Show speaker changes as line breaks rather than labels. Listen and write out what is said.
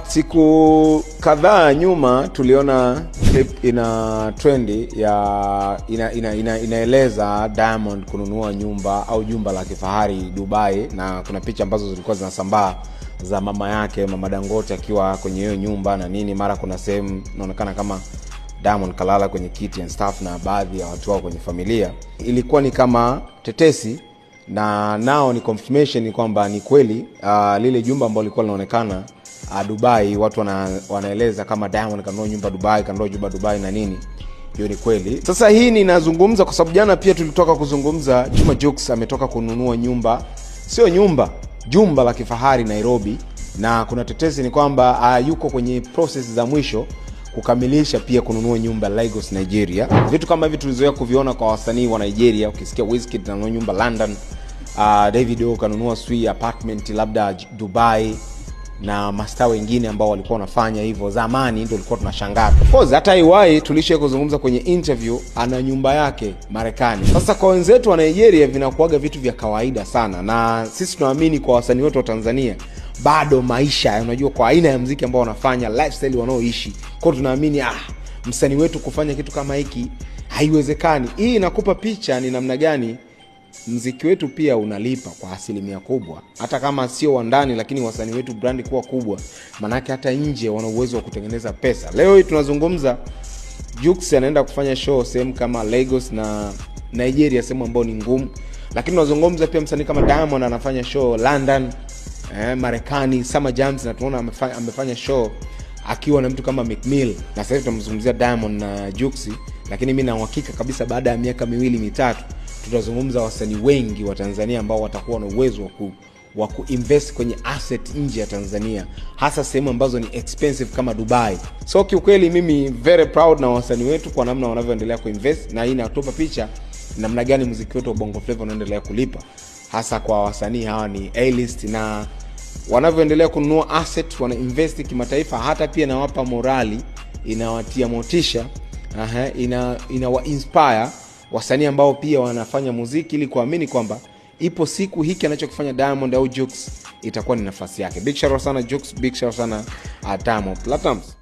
Siku kadhaa nyuma tuliona clip ina trendi ya inaeleza Diamond kununua nyumba au jumba la kifahari Dubai, na kuna picha ambazo zilikuwa zinasambaa za mama yake, Mama Dangote, akiwa kwenye hiyo nyumba na nini. Mara kuna sehemu inaonekana kama Diamond kalala kwenye kiti and stuff, na baadhi ya watu wao kwenye familia. Ilikuwa ni kama tetesi, na nao ni confirmation kwamba ni kweli. Lile jumba ambalo lilikuwa linaonekana Dubai, watu wanaeleza kama Diamond kanunua nyumba Dubai, kanunua jumba Dubai na nini. Hiyo ni kweli. Sasa hii ninazungumza kwa sababu jana pia tulitoka kuzungumza Juma Jux ametoka kununua nyumba, sio nyumba, jumba la kifahari Nairobi, na kuna tetesi ni kwamba yuko kwenye process za mwisho kukamilisha pia kununua nyumba Lagos, Nigeria. Vitu kama hivi tulizoea kuviona kwa wasanii wa Nigeria. Ukisikia Wizkid kanunua nyumba London, Davido kanunua suite apartment labda Dubai, na mastaa wengine ambao walikuwa wanafanya hivyo zamani, ndio tulikuwa tunashangaa. Of course hata IY tulishe kuzungumza kwenye interview, ana nyumba yake Marekani. Sasa kwa wenzetu wa Nigeria vinakuaga vitu vya kawaida sana, na sisi tunaamini kwa wasanii wetu wa Tanzania bado maisha, unajua kwa aina ya muziki ambao wanafanya, lifestyle wanaoishi, kwa tunaamini msanii wetu kufanya kitu kama hiki haiwezekani. Hii inakupa picha ni namna gani muziki wetu pia unalipa kwa asilimia kubwa, hata kama sio wa ndani, lakini wasanii wetu brand kuwa kubwa, manake hata nje wana uwezo wa kutengeneza pesa. Leo hii tunazungumza Jux anaenda kufanya show sehemu kama Lagos na Nigeria, sehemu ambayo ni ngumu, lakini tunazungumza pia msanii kama Diamond anafanya show London, Marekani, Summer Jams, na tunaona amefanya show akiwa na mtu kama Meek Mill, na sasa tunamzungumzia Diamond na Jux. Lakini mimi na uhakika kabisa baada ya miaka 2-3 tutazungumza wasanii wengi wa Tanzania ambao watakuwa na uwezo wa kuinvest kwenye asset nje ya Tanzania, hasa sehemu ambazo ni expensive kama Dubai. So kiukweli mimi very proud na wasanii wetu kwa namna wanavyoendelea kuinvest, na hii inatupa picha namna gani muziki wetu wa Bongo Flava unaendelea kulipa, hasa kwa wasanii hawa ni A-list, na wanavyoendelea kununua asset, wana invest kimataifa. Hata pia inawapa morali, inawatia motisha, inawa inspire wasanii ambao pia wanafanya muziki, ili kuamini kwamba ipo siku hiki anachokifanya Diamond au Jux itakuwa ni nafasi yake. Big shout out sana Jux, big shout out sana Diamond Platnumz.